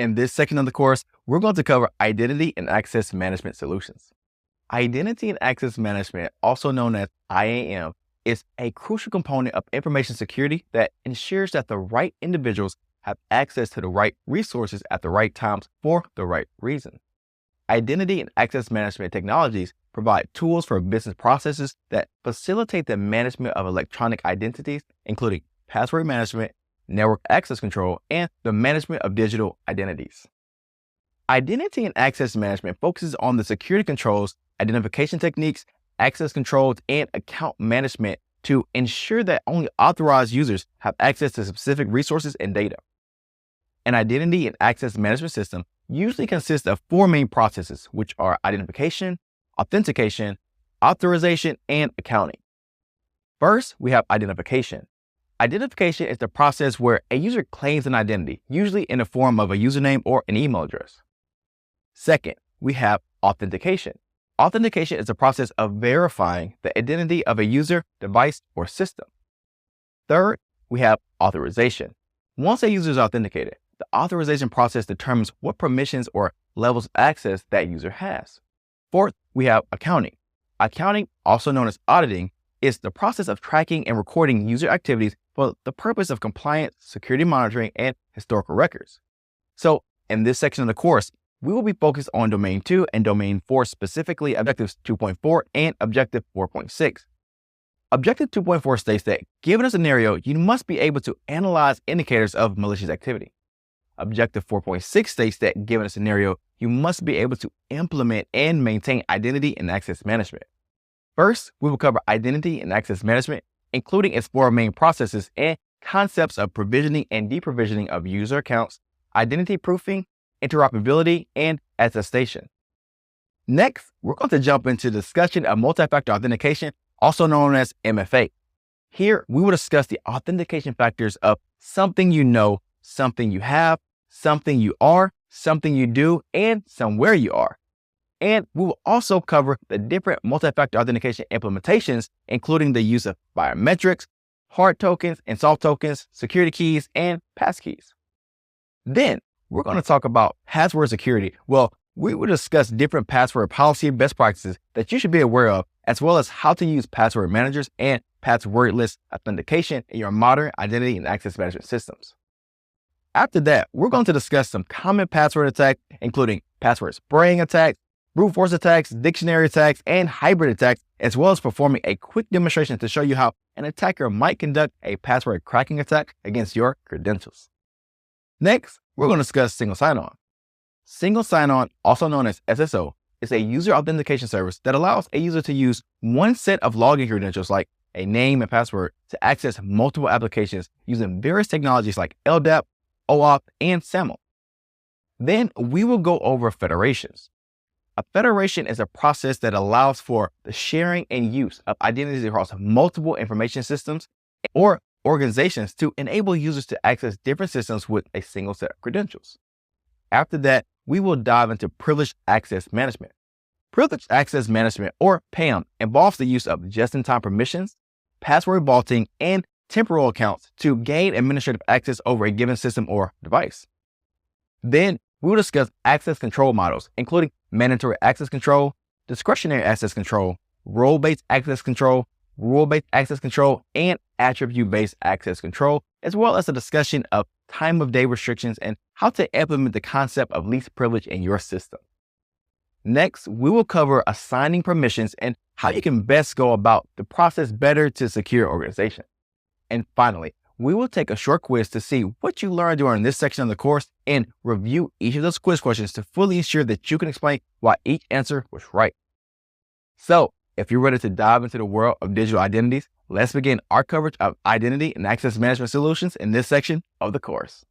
In this section of the course, we're going to cover identity and access management solutions. Identity and access management, also known as IAM, is a crucial component of information security that ensures that the right individuals have access to the right resources at the right times for the right reason. Identity and access management technologies provide tools for business processes that facilitate the management of electronic identities, including password management, network access control, and the management of digital identities. Identity and access management focuses on the security controls, identification techniques, access controls, and account management to ensure that only authorized users have access to specific resources and data. An identity and access management system usually consists of four main processes, which are identification, authentication, authorization, and accounting. First, we have identification. Identification is the process where a user claims an identity, usually in the form of a username or an email address. Second, we have authentication. Authentication is the process of verifying the identity of a user, device, or system. Third, we have authorization. Once a user is authenticated, the authorization process determines what permissions or levels of access that user has. Fourth, we have accounting. Accounting, also known as auditing, is the process of tracking and recording user activities for the purpose of compliance, security monitoring, and historical records. So, in this section of the course, we will be focused on Domain 2 and Domain 4, specifically Objectives 2.4 and Objective 4.6. Objective 2.4 states that, given a scenario, you must be able to analyze indicators of malicious activity. Objective 4.6 states that, given a scenario, you must be able to implement and maintain identity and access management. First, we will cover identity and access management, including its four main processes and concepts of provisioning and deprovisioning of user accounts, identity proofing, interoperability, and attestation. Next, we're going to jump into the discussion of multi-factor authentication, also known as MFA. Here, we will discuss the authentication factors of something you know, something you have, something you are, something you do, and somewhere you are. And we will also cover the different multi-factor authentication implementations, including the use of biometrics, hard tokens and soft tokens, security keys, and passkeys. Then, we're going to talk about password security. Well, we will discuss different password policy best practices that you should be aware of, as well as how to use password managers and passwordless authentication in your modern identity and access management systems. After that, we're going to discuss some common password attacks, including password spraying attacks, brute force attacks, dictionary attacks, and hybrid attacks, as well as performing a quick demonstration to show you how an attacker might conduct a password cracking attack against your credentials. Next, we're going to discuss single sign-on. Single sign-on, also known as SSO, is a user authentication service that allows a user to use one set of login credentials like a name and password to access multiple applications using various technologies like LDAP, OAuth, and SAML. Then we will go over federations. A federation is a process that allows for the sharing and use of identities across multiple information systems or organizations to enable users to access different systems with a single set of credentials. After that, we will dive into privileged access management. Privileged access management, or PAM, involves the use of just-in-time permissions, password vaulting, and temporal accounts to gain administrative access over a given system or device. Then we will discuss access control models, including mandatory access control, discretionary access control, role-based access control, rule-based access control, and attribute-based access control, as well as a discussion of time of day restrictions and how to implement the concept of least privilege in your system. Next, we will cover assigning permissions and how you can best go about the process better to secure your organization. And finally, we will take a short quiz to see what you learned during this section of the course and review each of those quiz questions to fully ensure that you can explain why each answer was right. So, if you're ready to dive into the world of digital identities, let's begin our coverage of identity and access management solutions in this section of the course.